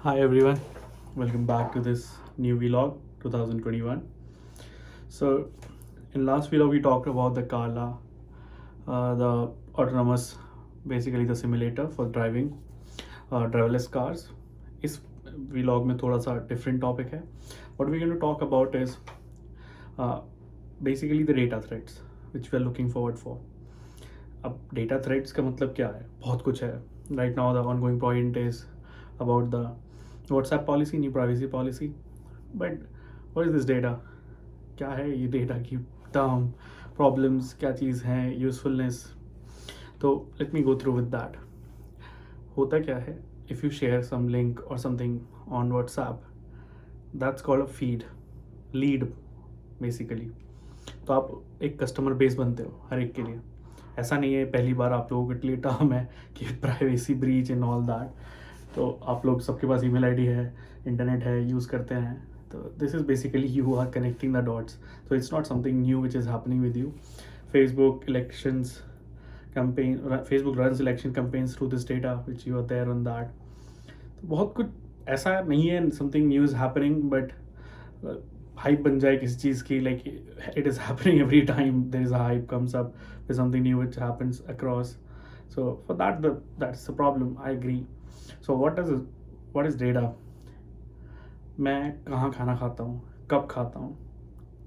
Hi everyone, welcome back to this new vlog 2021. So, in last vlog we talked about the Carla, the autonomous, basically the simulator for driving driverless cars. इस vlog में थोड़ा सा different topic है. What we're going to talk about is uh, basically the data threats which we are looking forward for. अब data threads का मतलब क्या है? बहुत कुछ है. Right now the ongoing point is about the WhatsApp policy, new privacy policy. But what is this data? क्या है ये डेटा की टर्म, प्रॉब्लम्स क्या चीज़ हैं, यूजफुलनेस? तो let me go through with that. होता क्या है, if you share some link और something on WhatsApp, that's called a feed, lead basically. तो आप एक कस्टमर बेस बनते हो हर एक के लिए. ऐसा नहीं है पहली बार आप लोगों के लिए टर्म है कि privacy breach and all that. तो आप लोग सबके पास ईमेल आईडी है, इंटरनेट है, यूज़ करते हैं. तो this is basically you are connecting the dots. तो it's not something new which is happening with you. Facebook elections campaign, Facebook runs election campaigns through this data which you are there on that. तो बहुत कुछ ऐसा नहीं है something new is happening, but hype बन जाए किसी चीज़ की, like it is happening every time there is a hype comes up with something new which happens across. So for that's the problem, I agree. So what is data? मैं कहाँ खाना खाता हूँ, कब खाता हूँ,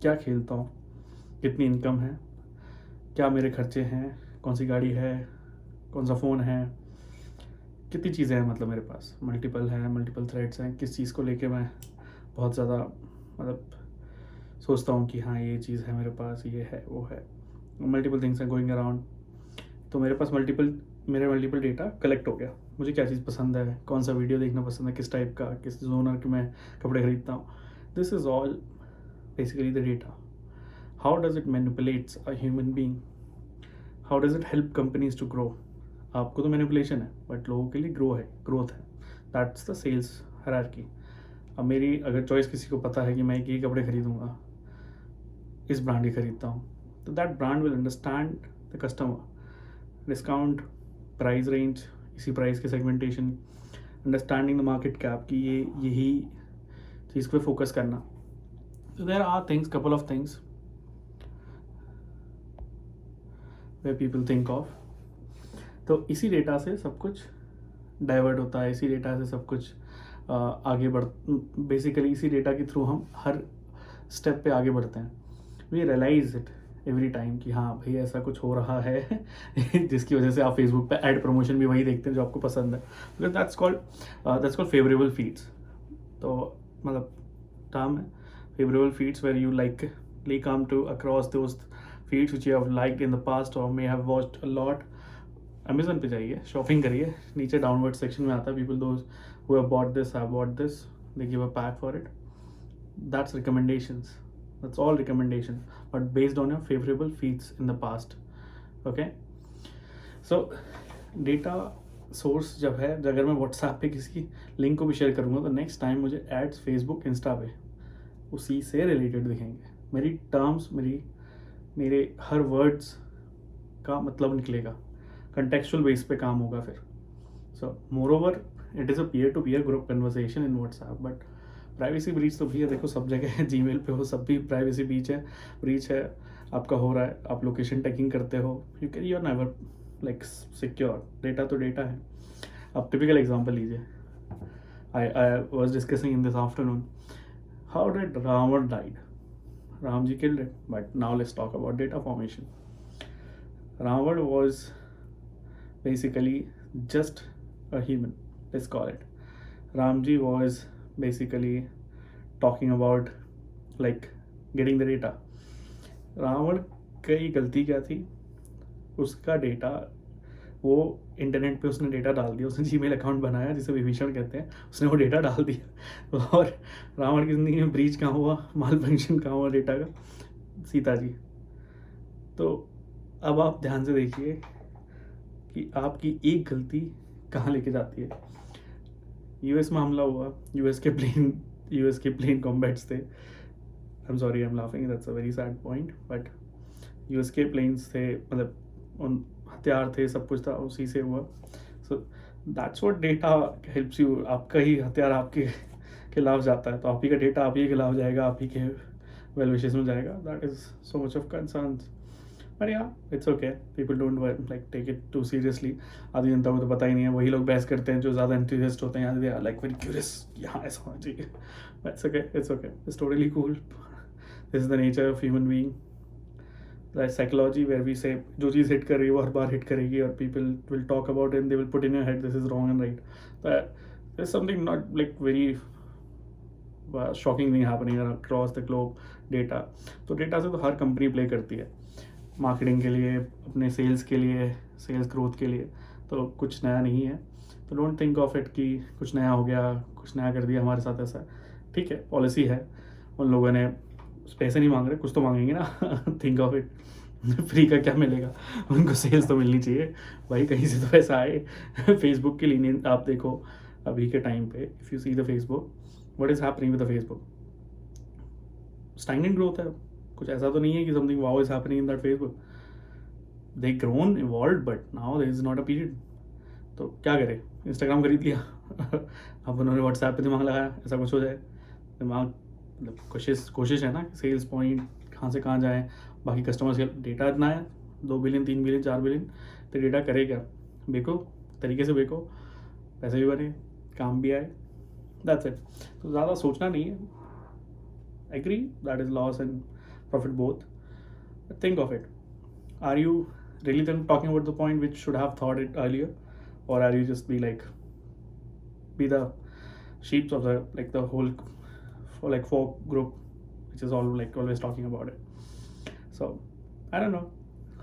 क्या खेलता हूँ, कितनी इनकम है, क्या मेरे खर्चे हैं, कौन सी गाड़ी है, कौन सा फ़ोन है, कितनी चीज़ें हैं, मतलब मेरे पास मल्टीपल थ्रेड्स हैं. किस चीज़ को लेके मैं बहुत ज़्यादा मतलब सोचता हूँ कि हाँ ये चीज़ है मेरे पास, ये है वो है, मल्टीपल थिंग्स हैं गोइंग अराउंड. तो मेरे पास मल्टीपल डेटा कलेक्ट हो गया. मुझे क्या चीज़ पसंद है, कौन सा वीडियो देखना पसंद है, किस टाइप का, किस जोनर के मैं कपड़े खरीदता हूँ. This is all basically the data. How does it manipulates a human being? How does it help companies to grow? आपको तो मैनिपुलेशन है, बट लोगों के लिए ग्रोथ है. That's the sales hierarchy. अब मेरी अगर चॉइस किसी को पता है कि मैं ये कपड़े खरीदूंगा, इस ब्रांड ही खरीदता हूँ, तो that brand will understand the customer. Discount, price range, इसी प्राइस के segmentation, understanding the market cap की ये यही चीज़ पे फोकस करना. तो there are things, couple of things way people think of. तो इसी डेटा से सब कुछ डाइवर्ट होता है, इसी डेटा से सब कुछ आगे बढ़, बेसिकली इसी डेटा के थ्रू हम हर स्टेप पे आगे बढ़ते हैं. We realise it every time कि हाँ भाई ऐसा कुछ हो रहा है जिसकी वजह से आप फेसबुक पे एड प्रमोशन भी वही देखते हैं जो आपको पसंद है. Because that's called favourable feeds. तो मतलब टर्म है favourable feeds, where you likely come to across those feeds which you have liked in the past और may have watched a lot. Amazon पे जाइए, शॉपिंग करिए, नीचे डाउनवर्ड सेक्शन में आता है people those who have bought this, have bought this, they give a pack for it. That's recommendations. That's all recommendation, but based on your favorable feeds in the past. Okay. So data source जब है, अगर मैं WhatsApp पे किसी link को भी share करूँगा तो नेक्स्ट टाइम मुझे एड्स फेसबुक इंस्टा पे उसी से रिलेटेड दिखेंगे. मेरी टर्म्स, मेरे हर वर्ड्स का मतलब निकलेगा, कंटेक्चुअल बेस पे काम होगा फिर. So moreover it is a peer to peer group conversation in WhatsApp. But privacy breach तो भैया देखो सब जगह है, जीमेल पे हो, सब भी प्राइवेसी ब्रीच है आपका हो रहा है. आप लोकेशन टैगिंग करते हो, you are never like secure. Data तो डेटा है. अब टिपिकल एग्जांपल लीजिए. I was discussing in this afternoon how did Ravana died. Ram ji killed it, but now let's talk about data formation. Ravana was basically just a human, let's call it. Ramji was basically talking about like getting the data. Ravana की गलती क्या थी? उसका data, वो internet पे उसने data डाल दिया, उसने जीमेल अकाउंट बनाया जिसे विभीषण कहते हैं, उसने वो डेटा डाल दिया. और रावण की ज़िंदगी में ब्रीच कहाँ हुआ, माल फंक्शन कहाँ हुआ डेटा का? सीता जी. तो अब आप ध्यान से देखिए कि आपकी एक गलती कहाँ लेके जाती है. यूएस में हमला हुआ, यूएस के प्लेन कॉम्बैट्स थे. I am sorry, I am laughing, that's a very sad point, but US के प्लेन्स थे, मतलब उन हथियार थे, सब कुछ था, उसी से हुआ. So that's what data helps you. आपका ही हथियार आपके खिलाफ जाता है, तो आप ही का डेटा आप ही के खिलाफ जाएगा, आप ही के वेल विशेस में जाएगा. That is so much of concerns. But yeah it's okay, people don't like take it too seriously. आधी जनता को तो पता ही नहीं है, वही लोग बहस करते हैं जो ज़्यादा एंथुसियास्ट होते हैं, they are like very curious, यहाँ ऐसा होना चाहिए. It's okay, it's okay, it's totally cool. This is the nature of human being. That psychology where we say जो चीज़ हिट कर रही है वो हर बार हिट करेगी, और people will talk about and they will put in your head this is wrong and right. There is something not like very shocking thing happening across the globe. Data, तो data से तो हर company play करती है, marketing के लिए, अपने sales के लिए, सेल्स ग्रोथ के लिए. तो कुछ नया नहीं है. तो डोंट थिंक ऑफ इट कि कुछ नया हो गया, कुछ नया कर दिया हमारे साथ. ऐसा ठीक है, पॉलिसी है, उन लोगों ने पैसे नहीं मांग रहे, कुछ तो मांगेंगे ना. थिंक ऑफ इट, फ्री का क्या मिलेगा, उनको सेल्स तो मिलनी चाहिए भाई, कहीं से तो पैसा आए. फेसबुक की लीनियन आप देखो अभी के टाइम पे, if you see the Facebook, what is happening with the Facebook? Stagnant growth है. कुछ ऐसा तो नहीं है कि something wow is happening in that Facebook. They grown evolve, but now there is not a period. तो क्या करें, इंस्टाग्राम खरीद लिया. अब उन्होंने व्हाट्सएप पे दिमाग लगाया ऐसा कुछ हो जाए. दिमाग मतलब कोशिश है ना, सेल्स पॉइंट कहाँ से कहाँ जाए, बाकी कस्टमर्स का डेटा इतना है, 2 बिलियन 3 बिलियन 4 बिलियन, तो डेटा करे क्या? बेको, तरीके से बेको, पैसे भी बने, काम भी आए. That's it. तो ज़्यादा सोचना नहीं है. Agree that is loss and profit both. Think of it. Are you really then talking about the point which should have thought it earlier, or are you just be the sheep of the like the whole for like folk group which is all like always talking about it? So I don't know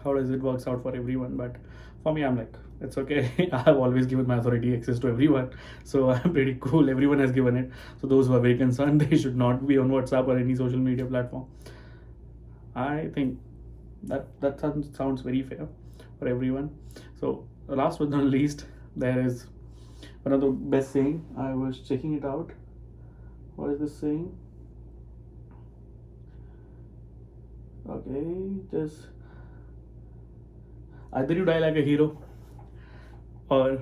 how does it works out for everyone, but for me I'm like it's okay. I have always given my authority access to everyone, so I'm pretty cool. Everyone has given it, so those who are very concerned they should not be on WhatsApp or any social media platform. I think that sounds very fair for everyone. So last but not least, there is one of the best saying. I was checking it out. What is this saying? Okay, just either you die like a hero or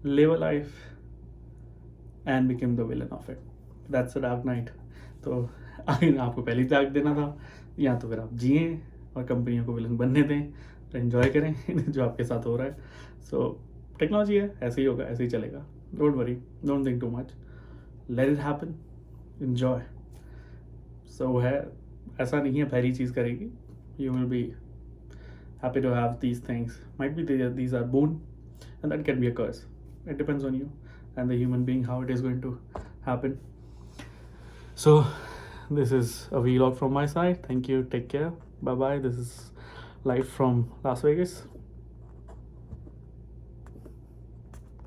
live a life and become the villain of it. That's a dark night. तो आपको पहले त्याग देना था, या तो फिर आप जिए और कंपनियों को विलन बनने दें, तो एंजॉय करें जो आपके साथ हो रहा है. सो टेक्नोलॉजी है, ऐसे ही होगा, ऐसे ही चलेगा. Don't worry, don't think too much, let it happen, enjoy. So है, ऐसा नहीं है पहली चीज़ करेगी. You will be happy to have these things. Might be these are boon and that can be a curse. It depends on you and the human being how it is going to happen. So this is a vlog from my side. Thank you, take care, bye bye. This is live from Las Vegas.